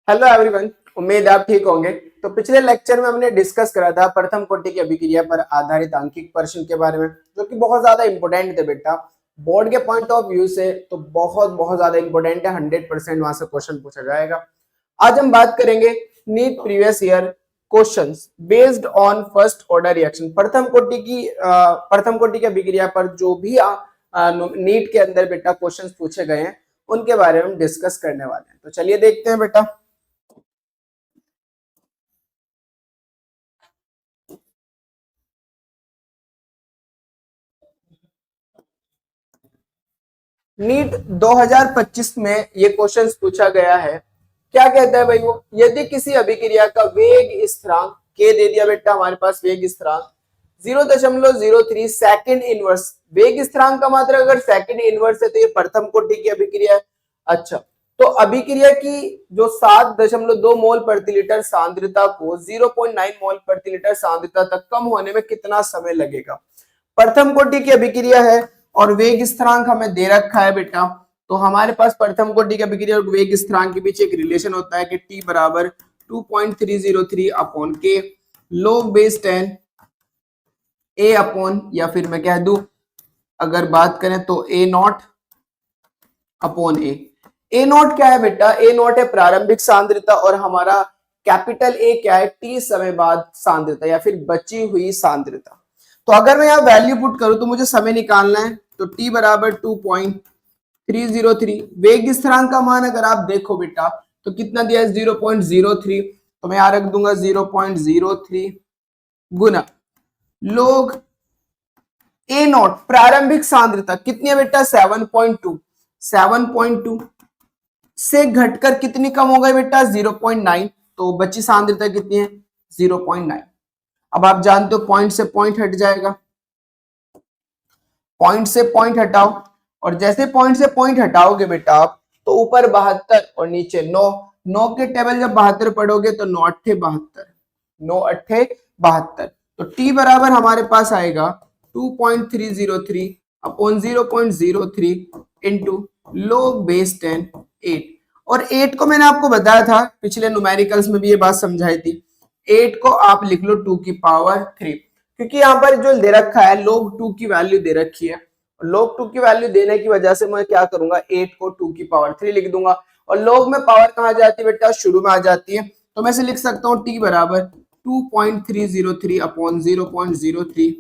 Hello everyone, उम्मीद है आप ठीक होंगे। तो पिछले लेक्चर में हमने डिस्कस करा था प्रथम कोटि की अभिक्रिया पर आधारित आंकिक प्रश्न के बारे में, जो कि बहुत ज्यादा इंपॉर्टेंट थे बेटा बोर्ड के पॉइंट ऑफ व्यू से। तो बहुत ज्यादा इंपॉर्टेंट है, 100% वहां से क्वेश्चन पूछा जाएगा। आज हम बात करेंगे NEET previous year questions based on first order reaction. प्रथम कोटि की अभिक्रिया पर जो भी नीट के अंदर बेटा क्वेश्चंस पूछे गए हैं उनके बारे में हम डिस्कस करने वाले हैं। तो चलिए देखते हैं बेटा। नीट 2025 में ये क्वेश्चंस पूछा गया है। क्या कहता है भाई वो, यदि किसी अभिक्रिया का वेग स्थिरांक के दे दिया बेटा, हमारे पास वेग स्थिरांक 0.03 सेकंड इनवर्स। वेग स्थिरांक का मात्रा अगर सेकंड इनवर्स है तो ये प्रथम कोटि की अभिक्रिया है। अच्छा, तो अभिक्रिया की जो 7.2 मोल प्रति लीटर सांद्रता को 0.9 मोल प्रति लीटर सांद्रता तक कम होने में कितना समय लगेगा। प्रथम कोटि की अभिक्रिया है और वेग स्थिरांक हमें दे रखा है बेटा। तो हमारे पास प्रथम कोटि की अभिक्रिया और वेग स्थिरांक के बीच एक रिलेशन होता है कि t बराबर 2.303 अपॉन के log बेस 10 a अपॉन, या फिर मैं कह दूं अगर बात करें तो a not upon A not क्या है बेटा, ए नॉट है प्रारंभिक सांद्रता और हमारा कैपिटल ए क्या है, टी समय बाद सांद्रता या फिर बची हुई सांद्रता। तो अगर मैं यहाँ वैल्यू पुट करूं तो मुझे समय निकालना है। तो टी बराबर 2.303। वेग स्थिरांक का मान अगर आप देखो बेटा तो कितना दिया है, 0.03। तो मैं यहाँ रख दूंगा 0.03 गुना लोग ए नॉट प्रारंभिक सांद्रता कितनी है बेटा, 7.2। 7.2 से घटकर कितनी कम हो गई बेटा, 0.9। तो बची सांद्रता कितनी है, 0.9। अब आप जानते हो पॉइंट से पॉइंट हट जाएगा, पॉइंट से पॉइंट हटाओ और जैसे पॉइंट से पॉइंट हटाओगे बेटा आप तो ऊपर 72 और नीचे 9। 9 के टेबल जब 72 पढ़ोगे तो 9 अट्ठे 72, 9 अट्ठे 72। तो टी बराबर हमारे पास आएगा 2.303 अपॉन 0.03 इंटू log बेस 10 8। और 8 को मैंने आपको बताया था पिछले न्यूमेरिकल्स में भी ये बात समझाई थी। 8 को आप लिख लो 2 की पावर 3, क्योंकि यहाँ पर जो दे रखा है log 2 की वैल्यू दे रखी है। log 2 की वैल्यू देने की वजह से मैं क्या करूंगा, 8 को 2 की पावर 3 लिख दूंगा। और log में पावर कहाँ जाती है बेटा, शुरू में आ जाती है। तो मैं इसे लिख सकता हूँ t बराबर 2.303 अपॉन 0.03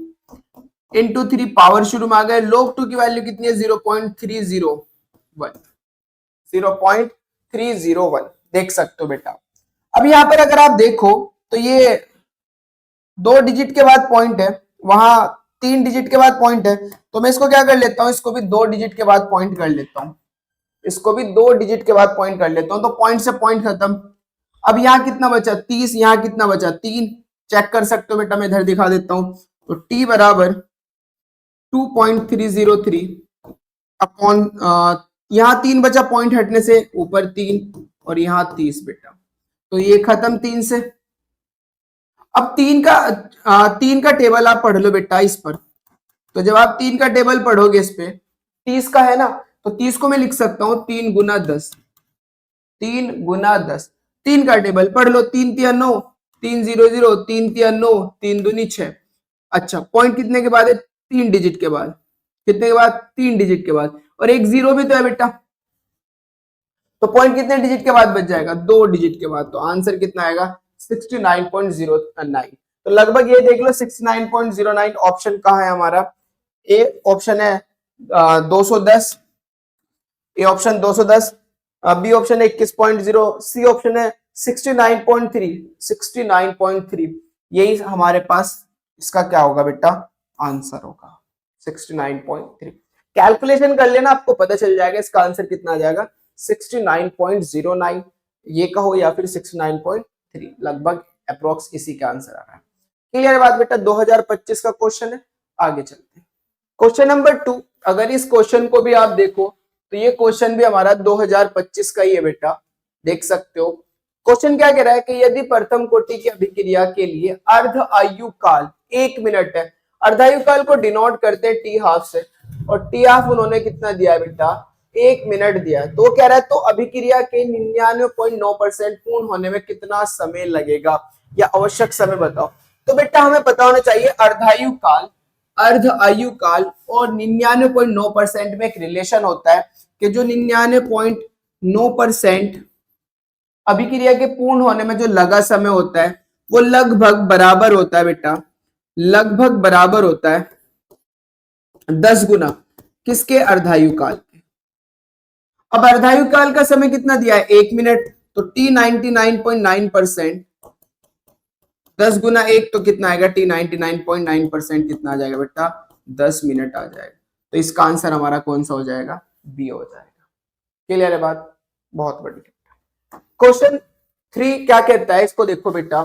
इंटू 3, पावर शुरू में आ गए। log 2 की वैल्यू कितनी है, 0.301, 0.301 देख सकते हो बेटा। अब यहाँ पर अगर आप देखो तो ये 2 डिजिट के बाद पॉइंट है, वहां 3 डिजिट के बाद पॉइंट है। तो मैं इसको क्या कर लेता हूं, इसको भी 2 डिजिट के बाद पॉइंट कर लेता हूं, इसको भी 2 डिजिट के बाद पॉइंट कर लेता हूं। तो पॉइंट से पॉइंट खत्म। अब यहाँ कितना बचा, 30। यहाँ कितना बचा, 3। चेक कर सकते हो बेटा, मैं इधर दिखा देता हूं। तो टी बराबर 2.303 अपॉन, यहाँ 3 बचा पॉइंट हटने से, ऊपर 3 और यहाँ 30 बेटा। तो ये खत्म 3 से। अब 3 का टेबल आप पढ़ लो बेटा इस पर। तो जब आप 3 का टेबल पढ़ोगे इस पे, 30 का है ना, तो 30 को मैं लिख सकता हूं 3 गुना 10। 3 गुना 10, 3 का टेबल पढ़ लो। 3 तिया 9, 3 0 0, 3 तिया 9, 3 दूनी 6। अच्छा, पॉइंट कितने के बाद है, 3 डिजिट के बाद। कितने के बाद, 3 डिजिट के बाद। और एक जीरो भी तो है बेटा, तो पॉइंट कितने डिजिट के बाद बच जाएगा, 2 डिजिट के बाद। तो आंसर कितना आएगा, 69.09। तो लगभग ये देख लो 69.09 ऑप्शन कहाँ है हमारा। ए ऑप्शन है 210, ए ऑप्शन 210, बी ऑप्शन है 21.0, सी ऑप्शन है 69.3, 69.3। यही हमारे पास इसका क्या होगा बेटा, आंसर होगा 69.3। कैलकुलेशन कर लेना, आपको पता चल जाएगा इसका आंसर कितना आ जाएगा, 69.09 ये कहो या फिर 69.3, लगभग अप्रोक्स इसी का आंसर आ रहा है। क्लियर बात बेटा। 2025 का क्वेश्चन है, आगे चलते हैं। क्वेश्चन नंबर 2, अगर इस क्वेश्चन को भी आप देखो तो ये क्वेश्चन भी हमारा 2025 का ही है बेटा, देख सकते हो। क्वेश्चन क्या कह रहा है कि यदि प्रथम कोटि की अभिक्रिया के लिए अर्ध आयु काल 1 मिनट है, अर्धायु काल को डिनोट करते हैं टी हाफ से, और टी हाफ उन्होंने कितना दिया है बेटा, 1 मिनट दिया है, तो कह रहा है तो अभिक्रिया के 99.9% पूर्ण होने में कितना समय लगेगा या आवश्यक समय बताओ। तो बेटा हमें पता होना चाहिए अर्धायु काल, अर्ध आयु काल और 99.9% में एक रिलेशन होता है कि जो 99.9% अभिक्रिया के पूर्ण होने में जो लगा समय होता है वो लगभग बराबर होता है बेटा, लगभग बराबर होता है 10 गुना किसके, अर्धायु काल के। अब अर्धायु काल का समय कितना दिया है, 1 मिनट, तो टी 99.9%, 10 गुना 1 तो कितना आएगा, टी 99.9% कितना आ जाएगा बेटा, 10 मिनट आ जाएगा। तो इसका आंसर हमारा कौन सा हो जाएगा, बी हो जाएगा। क्लियर है बात, बहुत बढ़िया। क्वेश्चन 3 क्या कहता है, इसको देखो बेटा,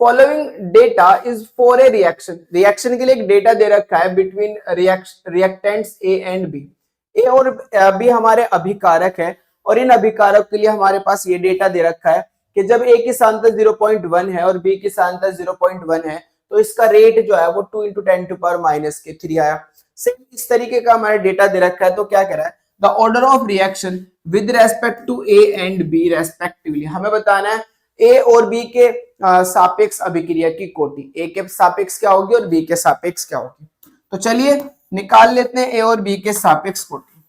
following data is for a reaction, reaction के लिए एक डेटा दे रखा है between reactants A and B, A और बी हमारे अभिकारक है और इन अभिकारक के लिए हमारे पास ये डेटा दे रखा है कि जब ए की सांद्रता 0.1 है और बी की सांद्रता 0.1 है तो इसका रेट जो है वो 2 × 10⁻³ आया। सेम इस तरीके का हमारा डेटा दे रखा है, तो क्या कह रहा है, the order of reaction with respect to A and B respectively, हमें बताना है ए और बी के सापेक्ष अभिक्रिया की कोटि, ए के सापेक्ष क्या होगी और बी के सापेक्ष क्या होगी। तो चलिए निकाल लेते हैं ए और बी के सापेक्ष कोटि,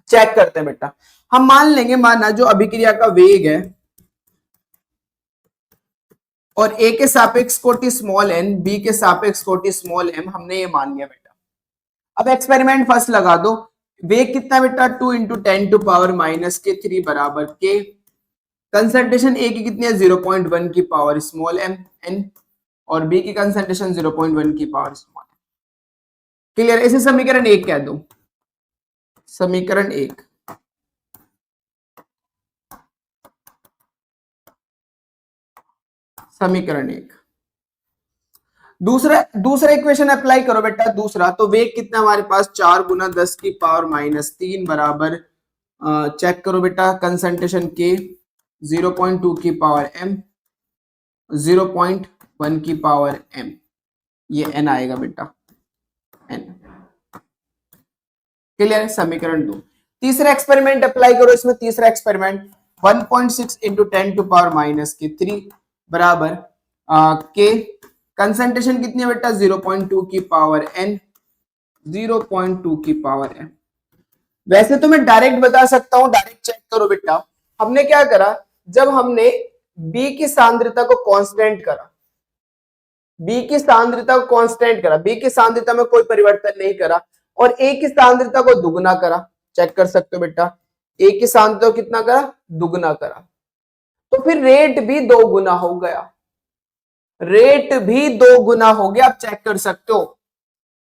चेक करते हैं बेटा। हम मान लेंगे, माना जो अभिक्रिया का वेग है और ए के सापेक्ष कोटि स्मॉल एन, बी के सापेक्ष कोटि स्मॉल एम, हमने ये मान लिया बेटा। अब एक्सपेरिमेंट फर्स्ट लगा दो, वेग कितना बेटा, 2 × 10⁻³ बराबर के, कंसंट्रेशन ए की कितनी है, 0.1 की पावर स्मॉल एम एन और बी की कंसंट्रेशन 0.1 की पावर स्मॉल एम। क्लियर, इसे समीकरण 1 कह दो, समीकरण 1। समीकरण 1। दूसरा इक्वेशन अप्लाई करो बेटा, दूसरा तो वेग कितना हमारे पास 4 × 10⁻³ बराबर, चेक करो बेटा, कंसंट्रेशन के 0.2 की पावर m, 0.1 की पावर m, ये n आएगा बेटा, n। क्लियर है, समीकरण 2। तीसरा एक्सपेरिमेंट अप्लाई करो, इसमें तीसरा एक्सपेरिमेंट 1.6 × 10⁻³ बराबर के, कंसंट्रेशन कितनी है बेटा, 0.2 की पावर n, 0.2 की पावर m। वैसे तो मैं डायरेक्ट बता सकता हूं, डायरेक्ट चेक करो बेटा। हमने क्या करा, जब हमने B की सांद्रता को कांस्टेंट करा, B की सांद्रता को कांस्टेंट करा, B की सांद्रता में कोई परिवर्तन नहीं करा और A की सांद्रता को दुगना करा, चेक कर सकते हो बेटा, A की सांद्रता को कितना करा, दुगना करा, तो फिर रेट भी 2 गुना हो गया, रेट भी 2 गुना हो गया। आप चेक कर सकते हो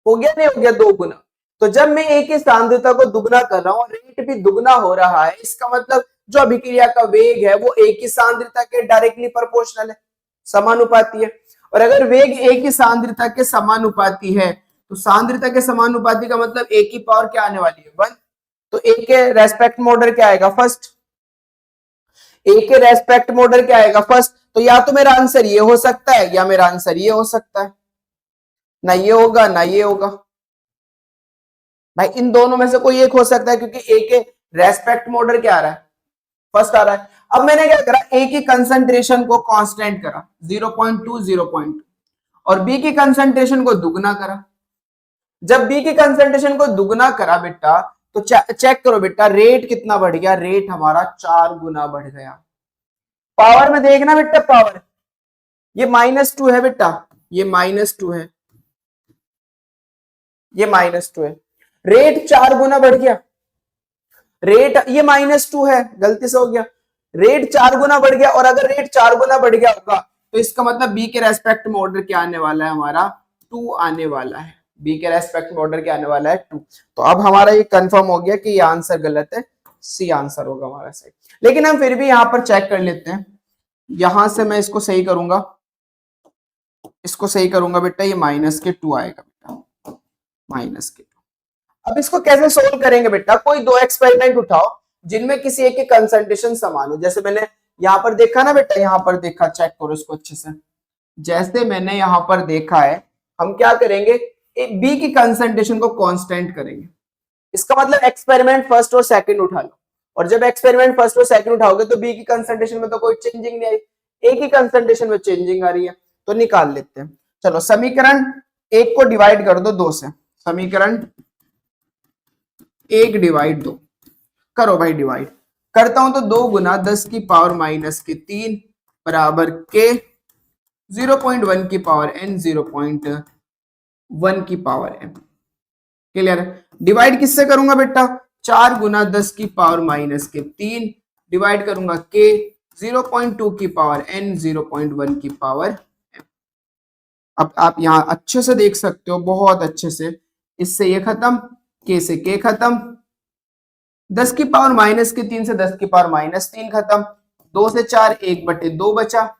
गया नहीं हो गया, 2 गुना। तो जब मैं ए की सांद्रता को दुगना कर रहा हूं, रेट भी दुगना हो रहा है, इसका मतलब जो अभिक्रिया का वेग है वो ए की सांद्रता के डायरेक्टली प्रोपोर्शनल है, समानुपाती है। और अगर वेग ए की सांद्रता के समानुपाती है तो सांद्रता के समानुपाती का मतलब ए की पावर क्या आने वाली है, 1। तो ए के रेस्पेक्ट में ऑर्डर क्या आएगा, फर्स्ट, ए के रेस्पेक्ट में ऑर्डर क्या आएगा, फर्स्ट। तो या तो मेरा आंसर ये हो सकता है या मेरा आंसर ये हो सकता है, ना ये होगा ना ये होगा भाई, इन दोनों में से कोई एक हो सकता है क्योंकि ए के रेस्पेक्ट में ऑर्डर क्या आ रहा है, फर्स्ट आ रहा है। अब मैंने क्या करा, ए की कंसंट्रेशन को कांस्टेंट करा 0.2 0.2 और बी की कंसंट्रेशन को दुगना करा। जब बी की कंसंट्रेशन को दुगना करा बेटा तो चेक करो बेटा, रेट कितना बढ़ गया, रेट हमारा 4 गुना बढ़ गया। पावर में देखना बेटा, पावर ये -2 है बेटा, ये -2 है, ये -2 है, रेट 4 गुना बढ़ गया। रेट ये -2 है, गलती से हो गया, रेट 4 गुना बढ़ गया। और अगर रेट 4 गुना बढ़ गया होगा तो इसका मतलब बी के रेस्पेक्ट में ऑर्डर क्या आने वाला है, हमारा 2 आने वाला है, बी के रेस्पेक्ट में ऑर्डर क्या आने वाला है, 2। तो अब हमारा ये कंफर्म हो गया कि ये आंसर गलत है, सी आंसर होगा हमारा सही। लेकिन हम फिर भी यहां पर चेक कर लेते हैं, यहां से मैं इसको सही करूंगा, इसको सही करूंगा बेटा, ये -2 आएगा बेटा, -2। अब इसको कैसे सोल्व करेंगे बेटा, कोई 2 एक्सपेरिमेंट उठाओ जिनमें किसी एक की कंसंट्रेशन समान हो। जैसे मैंने यहां पर देखा ना बेटा, यहां पर देखा, चेक करो इसको अच्छे से, जैसे मैंने यहां पर देखा है, हम क्या करेंगे, बी की कंसंट्रेशन को कांस्टेंट करेंगे, इसका मतलब एक्सपेरिमेंट फर्स्ट और सेकंड उठा लो, और जब एक्सपेरिमेंट फर्स्ट और सेकंड उठाओगे तो बी की कंसंट्रेशन में तो कोई चेंजिंग नहीं आई, ए की कंसंट्रेशन में चेंजिंग आ रही है, तो निकाल लेते हैं। चलो समीकरण एक को डिवाइड कर दो 2 से, समीकरण एक डिवाइड 2 करो भाई, डिवाइड करता हूं तो 2 गुना 10 की पावर माइनस के 3 बराबर के 0.1 की पावर n 0.1 की पावर m। क्लियर है? डिवाइड किससे करूंगा बेटा? 4 गुना 10 की पावर माइनस के 3 डिवाइड करूंगा के 0.2 की पावर n 0.1 की पावर m। अब आप यहां अच्छे से देख सकते हो, बहुत अच्छे से, इससे ये खत्म, के से के खत्म, 10 की पावर माइनस के 3 से 10 की पावर माइनस 3 खत्म, 2 से 4 1/2 बचा।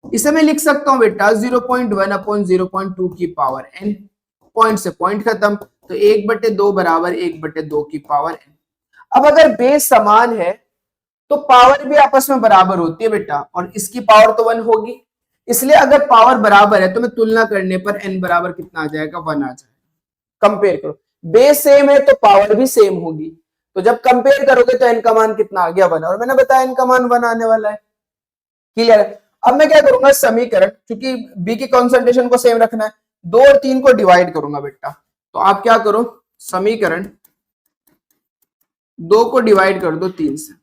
इसे मैं लिख सकता हूं बेटा 0.1 अपॉन 0.2 की पावर n, पॉइंट से पॉइंट खत्म, तो 1/2 बराबर 1/2 की पावर n। अब अगर बेस समान है तो पावर भी आपस में बराबर होती है बेटा, और इसकी पावर तो 1 होगी, इसलिए अगर पावर बराबर है तो मैं तुलना करने पर n बराबर कितना आ जाएगा? 1 आ जाएगा। कंपेयर करो, बेस सेम है तो पावर भी सेम होगी, तो जब कंपेयर करोगे तो n का मान कितना आ गया? 1, और मैंने बताया n का मान 1 आने वाला है। क्लियर है? अब मैं क्या करूंगा, समीकरण, क्योंकि बी की कॉन्सेंट्रेशन को सेम रखना है, 2 और 3 को डिवाइड करूंगा बेटा, तो आप क्या करो, समीकरण 2 को डिवाइड कर दो 3 से।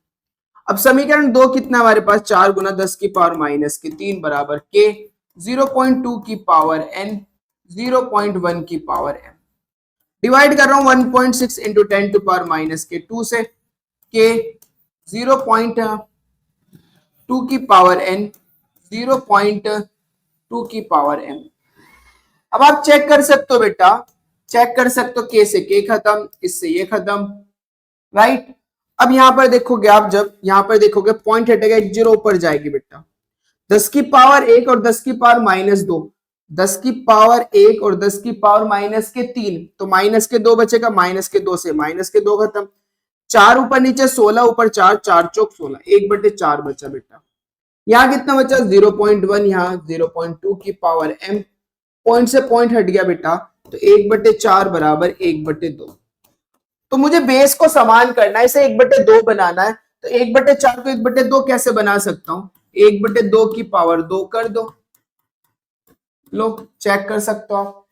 अब समीकरण 2 कितना हमारे पास? 4 गुना 10 की पावर माइनस के 3 बराबर के 0.2 की पावर n 0.1 की पावर m। डिवाइड कर रहा हूं 1.6 इंटू 10 टू पावर माइनस के 2 से, के 0.2 की पावर n 0.2 की पावर m। अब आप चेक कर सकते हो बेटा, चेक कर सकते हो, के से के खत्म, इससे ये खत्म, राइट। अब यहां पर देखोगे आप, जब यहां पर देखोगे पॉइंट हटेगा, एक जीरो ऊपर जाएगी बेटा, 10 की पावर 1 और 10 की पावर माइनस 2, 10 की पावर 1 और 10 की पावर माइनस के 3, तो माइनस के 2 बचेगा, माइनस के 2 से माइनस के 2 खत्म, 4 ऊपर नीचे 16 ऊपर 4, 4 चौक 16, 1/4 बचा बेटा। यहाँ कितना बचा? 0.1, यहाँ 0.2 की पावर m, पॉइंट से पॉइंट हट गया बेटा, तो 1/4 बराबर 1/2। तो मुझे बेस को समान करना है, इसे 1/2 बनाना है, तो 1/4 को 1/2 कैसे बना सकता हूं? 1/2 की पावर 2 कर दो, लो चेक कर सकते हो आप।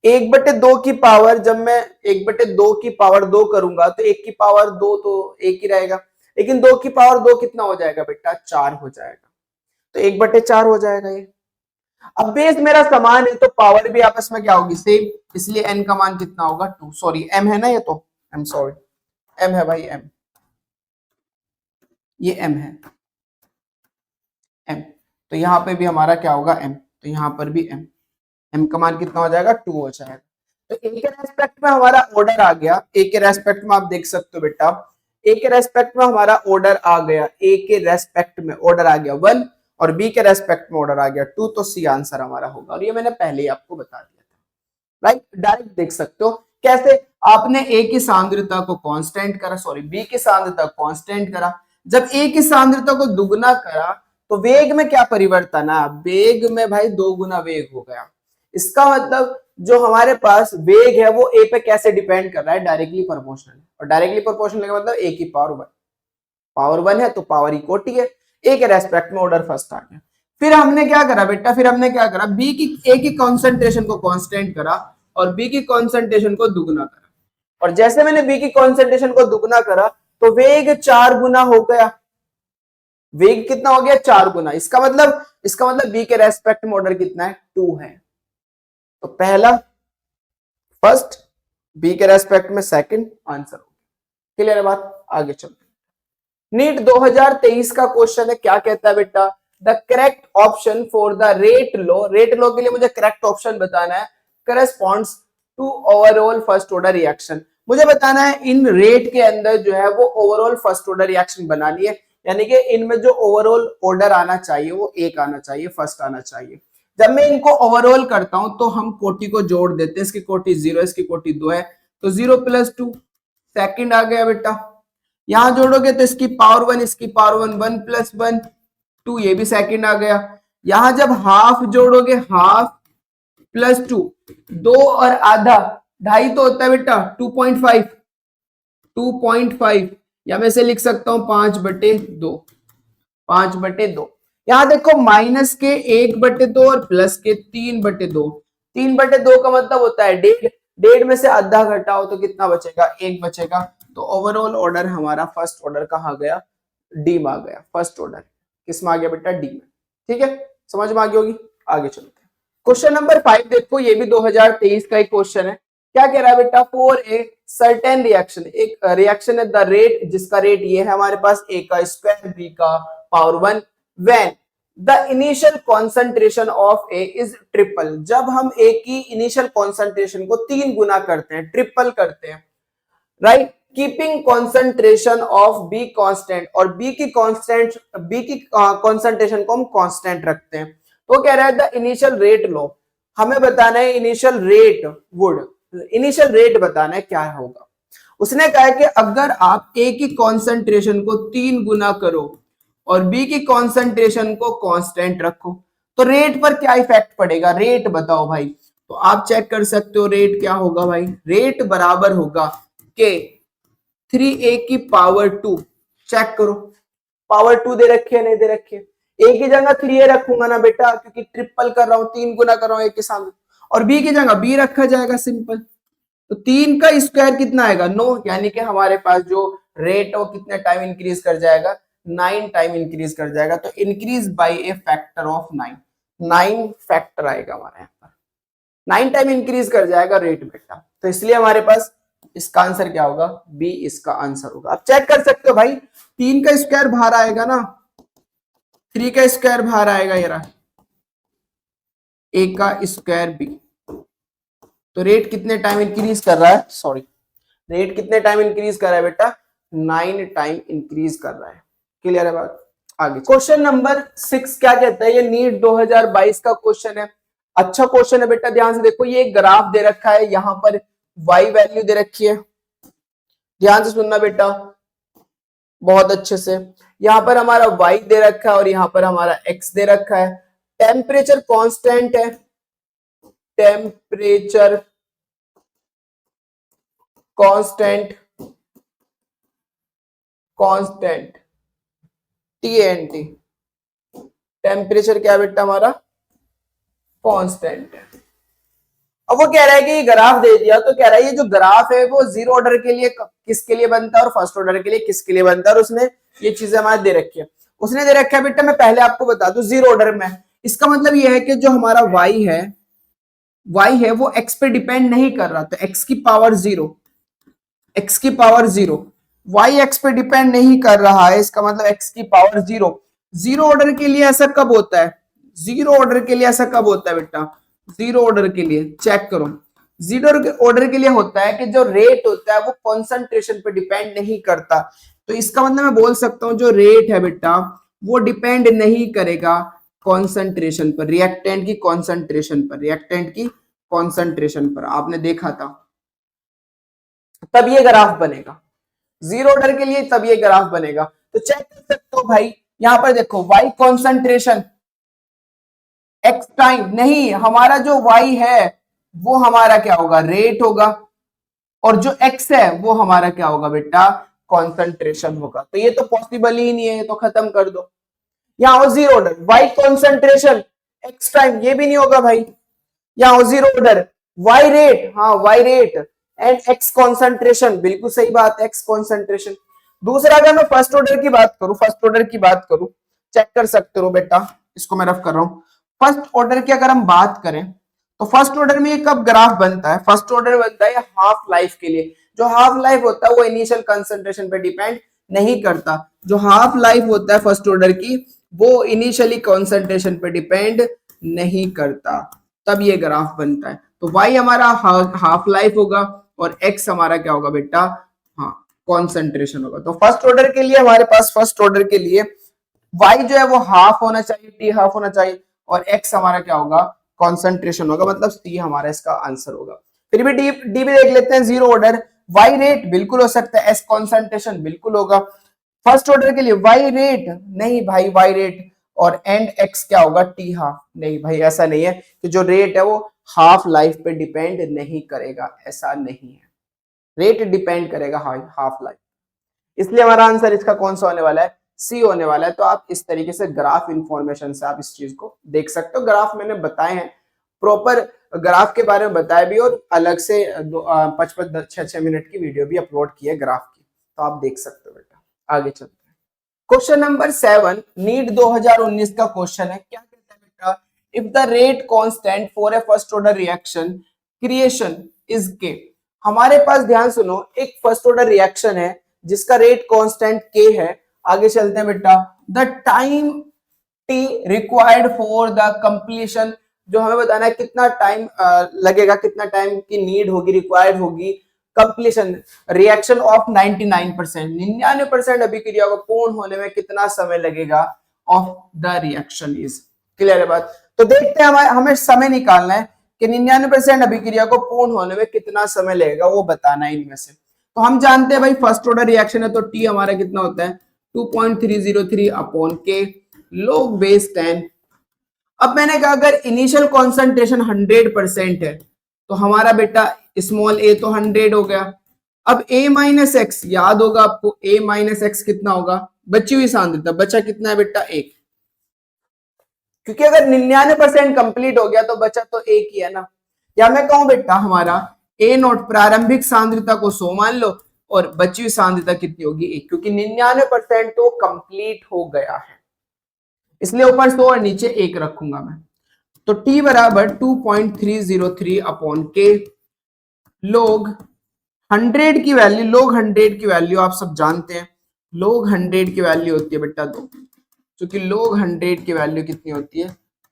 1/2 की पावर, जब मैं 1/2 की पावर 2 करूंगा तो 1 की पावर 2 तो 1 ही रहेगा, लेकिन 2 की पावर 2 कितना हो जाएगा बेटा? 4 हो जाएगा, तो 1/4 हो जाएगा ये। अब बेस मेरा समान है तो पावर भी आपस में क्या होगी? सेम, इसलिए n का मान कितना होगा? 2, सॉरी m है ना, ये तो m, सॉरी m है भाई, m, ये m है, m, तो यहां पे भी हमारा क्या होगा? m, तो यहां पर भी m का मान कितना हो जाएगा? 2 हो जाएगा। तो a के रेस्पेक्ट में हमारा ऑर्डर आ गया, a के रेस्पेक्ट में आप देख सकते हो बेटा, a के रेस्पेक्ट में हमारा ऑर्डर आ गया, a के रेस्पेक्ट में ऑर्डर आ गया 1, और b के रेस्पेक्ट में ऑर्डर आ गया 2, तो सी आंसर हमारा होगा, और ये मैंने पहले ही आपको बता दिया था, राइट। डायरेक्ट देख सकते हो कैसे, आपने a की सांद्रता को कांस्टेंट करा, सॉरी b की सांद्रता को कांस्टेंट करा, जब a की सांद्रता को दुगना करा तो वेग में क्या परिवर्तन है? वेग में भाई 2 गुना वेग हो गया। इसका मतलब जो हमारे पास वेग है वो a पे कैसे डिपेंड कर रहा है? डायरेक्टली प्रोपोर्शनल, और डायरेक्टली प्रोपोर्शनल का मतलब a की पावर 1, पावर 1 है तो पावर इक्वलिटी है, a के रेस्पेक्ट में ऑर्डर फर्स्ट आ गया। फिर हमने क्या करा बेटा, फिर हमने क्या करा, b की a की कॉन्सेंट्रेशन को कांस्टेंट करा और b की कॉन्सेंट्रेशन को दुगना करा, और जैसे मैंने b की कॉन्सेंट्रेशन को दुगना करा तो वेग 4 गुना हो गया, वेग कितना हो गया? 4 गुना। इसका मतलब b के रेस्पेक्ट में ऑर्डर कितना है? 2 है, तो पहला फर्स्ट, बी के रेस्पेक्ट में सेकंड, आंसर हो गया। क्लियर है बात? आगे चलते हैं। नीट 2023 का क्वेश्चन है, क्या कहता है बेटा? The correct option for the rate law, rate law के लिए मुझे करेक्ट ऑप्शन बताना है, corresponds to overall first order reaction. मुझे बताना है इन रेट के अंदर जो है वो ओवरऑल फर्स्ट ऑर्डर रिएक्शन बनानी है, यानी कि इनमें जो ओवरऑल ऑर्डर आना चाहिए वो एक आना चाहिए, फर्स्ट आना चाहिए। जब मैं इनको ओवरऑल करता हूं तो हम कोटि को जोड़ देते हैं, इसकी कोटि 0, इसकी कोटि 2 है, तो 0 + 2 सेकंड आ गया बेटा। यहां जोड़ोगे तो इसकी पावर 1, इसकी पावर 1, 1 + 1 2, ये भी सेकंड आ गया। यहां जब हाफ जोड़ोगे, हाफ + 2, 2 और आधा, ढाई तो होता है बेटा 2.5, 2.5, या मैं इसे लिख सकता हूं 5/2, 5/2। यहां देखो माइनस के 1/2 और प्लस के 3/2, 3/2 का मतलब होता है 1.5, 1.5 में से आधा घटाओ तो कितना बचेगा, 1 बचेगा। तो ओवरऑल ऑर्डर हमारा फर्स्ट ऑर्डर कहाँ गया, डी में आ गया। फर्स्ट ऑर्डर किस में आ गया बेटा, डी में। ठीक है, समझ में आ गई होगी। आगे चलते हैं। क्वेश्चन नंबर 5 देखो, ये भी 2023 का एक क्वेश्चन है। क्या कह रहा है बेटा, फॉर ए सर्टेन रिएक्शन, एक रिएक्शन है द रेट, जिसका रेट ये है हमारे पास a का स्क्वायर b का power 1 when the initial concentration of A is triple, जब हम ए की इनिशियल कॉन्सेंट्रेशन को 3 गुना करते हैं, ट्रिपल करते हैं, right, keeping concentration of be constant, और बी की कॉन्सेंट्रेशन को हम कांस्टेंट रखते हैं। तो कह रहा है द इनिशियल रेट लो, हमें बताना है इनिशियल रेट बताना है क्या होगा। उसने कहा है कि अगर आप ए की कॉन्सेंट्रेशन को 3 गुना करो और बी की कॉन्सेंट्रेशन को कांस्टेंट रखो, तो रेट पर क्या इफेक्ट पड़ेगा, रेट बताओ भाई। तो आप चेक कर सकते हो रेट क्या होगा भाई, रेट बराबर होगा के 3a की पावर 2, चेक करो पावर 2 दे रखी है नहीं दे रखी है, a की जगह 3a रखूंगा ना बेटा, क्योंकि ट्रिपल कर रहा हूं, 3 गुना कर रहा हूं a के सामने, और b की जगह b रखा जाएगा, सिंपल। तो 3 का स्क्वायर कितना आएगा, 9, यानी कि हमारे पास जो रेट है वो कितने टाइम इंक्रीज कर जाएगा, 9 टाइम इंक्रीज कर जाएगा। तो increase by A factor of 9, 9 factor आएगा हमारे यहाँ पर, 9 टाइम इंक्रीज कर जाएगा रेट बेटा। तो इसलिए हमारे पास इसका आंसर क्या होगा, बी इसका आंसर होगा। आप चेक कर सकते हो भाई, 3 का स्क्वायर बाहर आएगा ना, 3 का स्क्वायर बाहर आएगा, ये रहा a का स्क्वायर b। तो रेट कितने टाइम इंक्रीज कर रहा है, सॉरी, रेट कितने टाइम इंक्रीज कर रहा है बेटा, 9 टाइम इंक्रीज कर रहा है। क्लियर है बात। आगे क्वेश्चन नंबर 6 क्या कहता है, ये नीट 2022 का क्वेश्चन है। अच्छा क्वेश्चन है बेटा, ध्यान से देखो, ये एक ग्राफ दे रखा है, यहाँ पर y वैल्यू दे रखी है, ध्यान से सुनना बेटा बहुत अच्छे से। यहाँ पर हमारा y दे रखा है और यहाँ पर हमारा x दे रखा है। टेम्परेचर कांस्टेंट है, temperature constant, constant TNT, temperature क्या बेटा हमारा कांस्टेंट है। अब वो कह रहा है कि ये ग्राफ दे दिया, तो कह रहा है ये जो ग्राफ है वो जीरो ऑर्डर के लिए किसके लिए बनता है और फर्स्ट ऑर्डर के लिए किसके लिए बनता है, और उसने ये चीजें हमारे दे रखी है। उसने दे रखा है बेटा, मैं पहले आपको बता दूं, जीरो ऑर्डर में इसका मतलब ये है कि जो हमारा y है वो x पे डिपेंड नहीं कर रहा, तो x की पावर 0, x की पावर 0, y x पे डिपेंड नहीं कर रहा है, इसका मतलब x की पावर 0। जीरो ऑर्डर के लिए ऐसा कब होता है, जीरो ऑर्डर के लिए ऐसा कब होता है बेटा, जीरो ऑर्डर के लिए चेक करो, जीरो ऑर्डर के लिए होता है कि जो रेट होता है वो कॉन्सेंट्रेशन पे डिपेंड नहीं करता। तो इसका मतलब मैं बोल सकता हूं जो रेट है बेटा वो डिपेंड नहीं करेगा कॉन्सेंट्रेशन पर, रिएक्टेंट की कॉन्सेंट्रेशन पर, रिएक्टेंट की कॉन्सेंट्रेशन पर। आपने देखा था, तब ये ग्राफ बनेगा जीरो ऑर्डर के लिए, तब ये ग्राफ बनेगा। तो चेक कर सकते हो भाई, यहां पर देखो y कॉन्सेंट्रेशन, x टाइम नहीं, हमारा जो y है वो हमारा क्या होगा, रेट होगा, और जो x है वो हमारा क्या होगा बेटा, कॉन्सेंट्रेशन होगा। तो ये तो पॉसिबल ही नहीं है, तो खत्म कर दो। यहाँ हो zero order, y concentration x time, ये भी नहीं होगा भाई। यहाँ हो जीरो ऑर्डर, y रेट, हाँ y rate and x concentration, बिल्कुल सही बात है, x कॉन्सेंट्रेशन। दूसरा अगर मैं फर्स्ट ऑर्डर की बात करूं, चेक कर सकते हो बेटा, इसको मैं रफ कर रहा हूं। फर्स्ट ऑर्डर की अगर हम बात करें तो फर्स्ट ऑर्डर में ये कब ग्राफ बनता है, फर्स्ट ऑर्डर बनता है हाफ लाइफ के लिए। जो हाफ लाइफ होता है वो इनिशियल कंसंट्रेशन पे डिपेंड नहीं करता, जो हाफ लाइफ होता है फर्स्ट ऑर्डर की वो इनिशियली कंसंट्रेशन पे डिपेंड नहीं करता, तब ये ग्राफ बनता है। तो y हमारा हाफ लाइफ होगा और x हमारा क्या होगा बेटा, हाँ कॉन्सेंट्रेशन होगा। तो फर्स्ट ऑर्डर के लिए हमारे पास, फर्स्ट ऑर्डर के लिए y जो है वो हाफ होना चाहिए, t हाफ होना चाहिए, और x हमारा क्या होगा, कॉन्सेंट्रेशन होगा, मतलब c हमारा इसका आंसर होगा। फिर भी डी भी देख लेते हैं, जीरो ऑर्डर y रेट बिल्कुल हो सकता है, s कॉन्सेंट्रेशन बिल्कुल होगा। फर्स्ट ऑर्डर के लिए y रेट नहीं भाई, y रेट और एंड x क्या होगा, t हाफ, नहीं भाई ऐसा नहीं है कि जो रेट है वो हाफ लाइफ पे डिपेंड नहीं करेगा, ऐसा नहीं है। रेट डिपेंड करेगा हाफ लाइफ, इसलिए हमारा आंसर इसका कौन सा होने वाला है, सी होने वाला है। तो आप इस तरीके से ग्राफ इंफॉर्मेशन से आप इस चीज को देख सकते हो। ग्राफ मैंने बताए हैं, प्रॉपर ग्राफ के बारे में बताया भी, और अलग से 55-6 मिनट की वीडियो भी अपलोड की है ग्राफ की, तो आप देख सकते हो बेटा। आगे चलते हैं, क्वेश्चन नंबर 7 नीट 2019 का क्वेश्चन है। क्या कहता है बेटा, if the rate constant for a first order reaction creation is के। हमारे पास ध्यान सुनो, एक फर्स्ट ऑर्डर रिएक्शन है जिसका रेट कांस्टेंट के है। आगे चलते हैं बेटा, the time T required for the completion, जो हमें बताना है कितना टाइम लगेगा, कितना टाइम की नीड होगी, रिक्वायर्ड होगी कंप्लीशन रिएक्शन ऑफ 99%, 99% अभिक्रिया को पूर्ण होने में कितना समय लगेगा of the reaction is. Clear है बात? तो देखते हैं, हमें समय निकालना है कि 99% अभिक्रिया को पूर्ण होने में कितना समय लगेगा, वो बताना है इनमें से। तो हम जानते हैं भाई फर्स्ट ऑर्डर रिएक्शन है, तो टी हमारा कितना होता है 2.303 अपॉन के log बेस 10। अब मैंने कहा अगर इनिशियल कॉन्सेंट्रेशन 100% है तो हमारा बेटा स्मॉल ए तो 100 हो गया। अब a माइनस एक्स याद होगा आपको, a माइनस एक्स कितना होगा, बची हुई सांद्रता, बचा कितना है बेटा 1, क्योंकि अगर 99% कंप्लीट हो गया तो बचा तो 1 ही है ना। या मैं कहूं बेटा हमारा a नॉट प्रारंभिक सांद्रता को 100 मान लो और बची हुई सांद्रता कितनी होगी 1, क्योंकि 99% तो कंप्लीट हो गया है, इसलिए ऊपर 100 और नीचे 1 रखूंगा मैं। तो t बराबर 2.303 अपॉन के लोग 100 की वैल्यू, लोग 100 की वैल्यू आप सब जानते हैं, लोग 100 की वैल्यू होती है बेटा 2, क्योंकि लोग 100 की वैल्यू कितनी होती है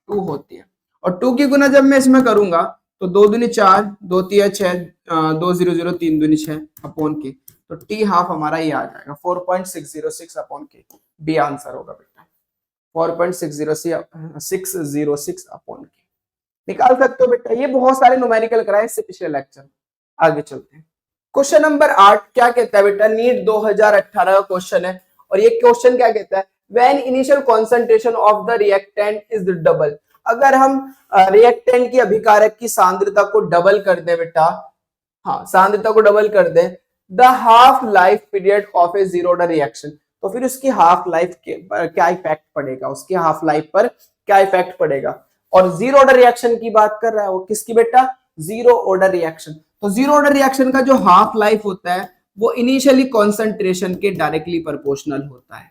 2 होती है। और 2 की गुना जब मैं इसमें करूंगा तो 2 दूनी 4, 2 तिया 6, 2 0 0, 3 दूनी 6 अपॉन के, तो टी हाफ हमारा ये आ जाएगा 4.606 अपॉन के, बी आंसर होगा बेटा 4.606 अपॉन के। निकाल सकते हो बेटा, ये बहुत सारे न्यूमेरिकल कराए इससे पिछले लेक्चर। आगे चलते हैं, क्वेश्चन नंबर 8 क्या कहता है बेटा, नीट 2018 का क्वेश्चन है, और ये क्वेश्चन क्या कहता है, when initial concentration of the reactant is double. अगर हम रिएक्टेंट की अभिकारक की सांद्रता को डबल कर दे बेटा, हाँ सांद्रता को डबल कर दे, the half life period of a zero order reaction, तो फिर उसकी हाफ लाइफ पर क्या इफेक्ट पड़ेगा, उसकी हाफ लाइफ पर क्या इफेक्ट पड़ेगा। और जीरो ऑर्डर रिएक्शन की बात कर रहा है वो, किसकी बेटा, जीरो ऑर्डर रिएक्शन। तो जीरो ऑर्डर रिएक्शन का जो हाफ लाइफ होता है वो इनिशियली कॉन्सेंट्रेशन के डायरेक्टली प्रोपोर्शनल होता है।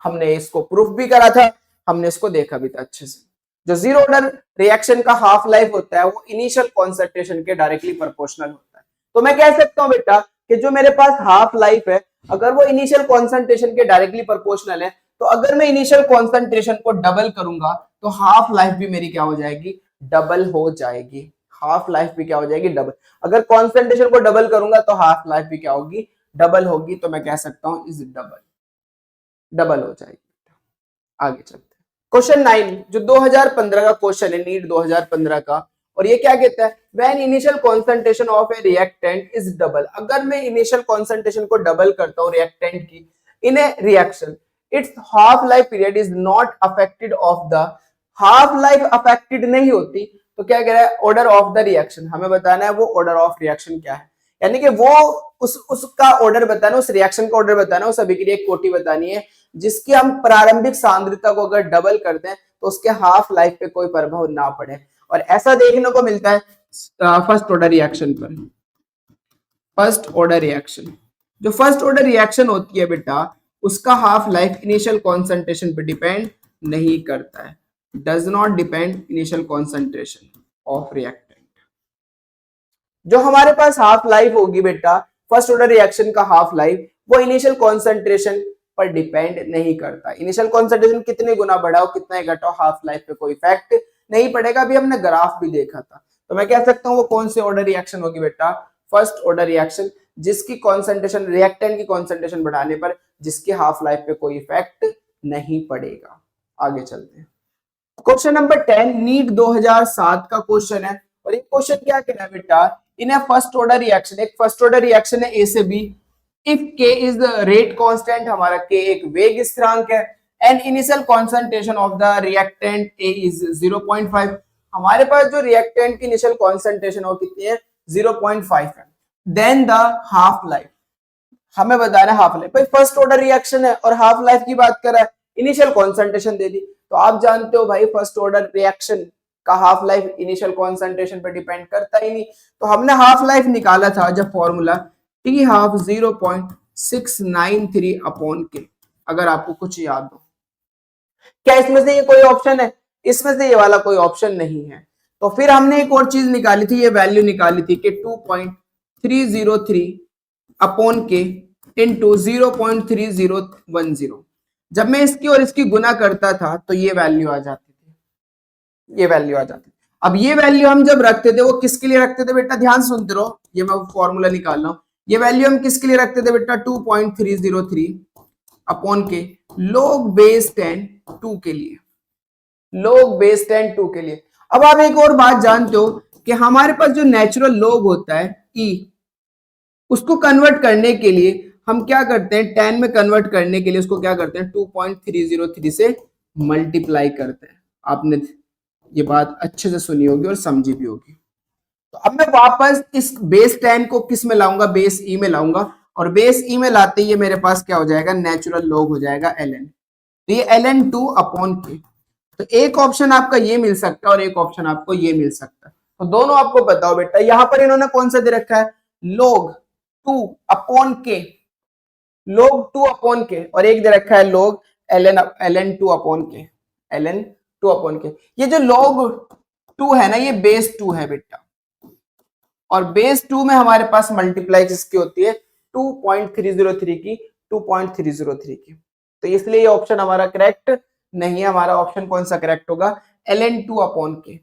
हमने इसको प्रूफ भी करा था, हमने इसको देखा भी था अच्छे से। जो जीरो ऑर्डर रिएक्शन का हाफ लाइफ होता है वो इनिशियल कॉन्सेंट्रेशन के डायरेक्टली प्रोपोर्शनल होता है। तो मैं कह सकता हूं बेटा कि जो मेरे पास हाफ लाइफ है, अगर वो इनिशियल कॉन्सेंट्रेशन के डायरेक्टली प्रोपोर्शनल है, तो अगर मैं इनिशियल कॉन्सेंट्रेशन को डबल करूंगा तो हाफ लाइफ भी मेरी क्या हो जाएगी, डबल हो जाएगी। हाफ लाइफ भी क्या हो जाएगी, डबल। अगर कॉन्सेंट्रेशन को डबल करूंगा तो हाफ लाइफ भी क्या होगी, डबल होगी। तो मैं कह सकता हूं इज डबल हो जाएगी। आगे चलते हैं, क्वेश्चन 9 जो 2015 का क्वेश्चन है, नीट 2015 का, और ये क्या कहता है, when initial concentration of A reactant is double. अगर मैं इनिशियल कॉन्सेंट्रेशन को डबल करता हूं रिएक्टेंट की in a reaction, its half life period is not affected of the, half life affected नहीं होती, तो क्या कह रहा है, ऑर्डर ऑफ द रिएक्शन। हमें बताना है वो ऑर्डर ऑफ रिएक्शन क्या है, यानी कि वो उसका ऑर्डर बताना, उस रिएक्शन का ऑर्डर बताना, उस अभिक्रिया की कोटि बतानी है जिसकी हम प्रारंभिक सांद्रता को अगर डबल कर दें तो उसके हाफ लाइफ पे कोई प्रभाव ना पड़े। और ऐसा देखने को मिलता है फर्स्ट ऑर्डर रिएक्शन पर। फर्स्ट ऑर्डर रिएक्शन, जो फर्स्ट ऑर्डर रिएक्शन होती है बेटा, उसका हाफ लाइफ इनिशियल कॉन्सेंट्रेशन पे डिपेंड नहीं करता है, does not depend initial concentration of reactant. जो हमारे पास हाफ लाइफ होगी बेटा फर्स्ट ऑर्डर रिएक्शन का हाफ लाइफ, वो इनिशियल कॉन्सेंट्रेशन पर डिपेंड नहीं करता। इनिशियल कॉन्सेंट्रेशन कितने गुना बढ़ाओ कितना घटाओ, हाफ लाइफ पे कोई इफेक्ट नहीं पड़ेगा। अभी हमने ग्राफ भी देखा था। तो मैं कह सकता हूँ वो कौन से ऑर्डर रिएक्शन होगी बेटा, फर्स्ट ऑर्डर रिएक्शन, जिसकी कॉन्सेंट्रेशन, रिएक्टेंट की कॉन्सेंट्रेशन बढ़ाने पर जिसकी हाफ लाइफ पे कोई इफेक्ट नहीं पड़ेगा। आगे चलते हैं, क्वेश्चन नंबर 10 नीट 2007 का क्वेश्चन है, और ये क्वेश्चन क्या कह रहा है बेटा, in a first order reaction, एक फर्स्ट ऑर्डर रिएक्शन है ए से B, if k is the rate constant, हमारा k एक वेग स्थिरांक है, and initial concentration of the reactant a is 0.5। हमारे पास जो रिएक्टेंट की इनिशियल कॉन्सेंट्रेशन वो कितनी है, 0.5 है। देन द हाफ लाइफ, हमें बताना है हाफ लाइफ। भाई फर्स्ट ऑर्डर रिएक्शन है और हाफ लाइफ की बात कर रहा है, इनिशियल कॉन्सेंट्रेशन दे दी, तो आप जानते हो भाई फर्स्ट ऑर्डर रिएक्शन का हाफ लाइफ इनिशियल कॉन्सेंट्रेशन पे डिपेंड करता ही नहीं। तो हमने हाफ लाइफ निकाला था जब फॉर्मूला टी हाफ 0.693 अपॉन के, अगर आपको कुछ याद हो। क्या इसमें से ये कोई ऑप्शन है? इसमें से ये वाला कोई ऑप्शन नहीं है। तो फिर हमने एक और चीज निकाली थी, ये वैल्यू निकाली थी कि 2.303 अपॉन के इंटू 0.3010। जब मैं इसकी और इसकी गुना करता था तो ये वैल्यू आ जाती थी, ये वैल्यू आ जाती थी। अब ये वैल्यू हम जब रखते थे वो किसके लिए रखते थे बेटा, ध्यान सुनते रहो, ये मैं फॉर्मूला निकाल रहा हूं। ये वैल्यू हम किसके लिए रखते थे बेटा, 2.303 अपॉन के log बेस 10 2 के लिए, log बेस 10 2 के लिए। अब आप एक और बात जानते हो कि हमारे पास जो नेचुरल log होता है e, उसको कन्वर्ट करने के लिए हम क्या करते हैं, 10 में कन्वर्ट करने के लिए उसको क्या करते हैं, 2.303 से मल्टीप्लाई करते हैं। आपने ये बात अच्छे से सुनी होगी और समझी भी होगी। तो अब मैं वापस इस बेस 10 को किस में लाऊंगा, बेस ई में लाऊंगा, और बेस ई में लाते ही मेरे पास क्या हो जाएगा, नेचुरल लॉग हो जाएगा ln। तो ये ln2 अपॉन के, तो एक ऑप्शन आपका ये मिल सकता है और एक ऑप्शन आपको ये मिल सकता है। तो दोनों आपको बताओ बेटा, यहां पर इन्होंने कौन सा दे रखा है, log 2 अपॉन के, log 2 अपॉन के, और एक दे रखा है log ln2 अपॉन के, ln2 अपॉन के। ये जो log 2 है ना, ये बेस 2 है बेटा, और बेस 2 में हमारे पास मल्टीप्लाई किसकी होती है, 2.303 की, 2.303 की। तो इसलिए ये ऑप्शन हमारा करेक्ट नहीं है। हमारा ऑप्शन कौन सा करेक्ट होगा, ln2 अपॉन के,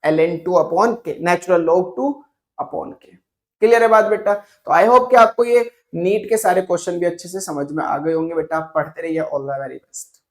ln2 अपॉन के, नेचुरल log 2 अपॉन के। क्लियर है बात बेटा? तो आई होप कि आपको ये नीट के सारे क्वेश्चन भी अच्छे से समझ में आ गए होंगे बेटा। आप पढ़ते रहिए। All the very best.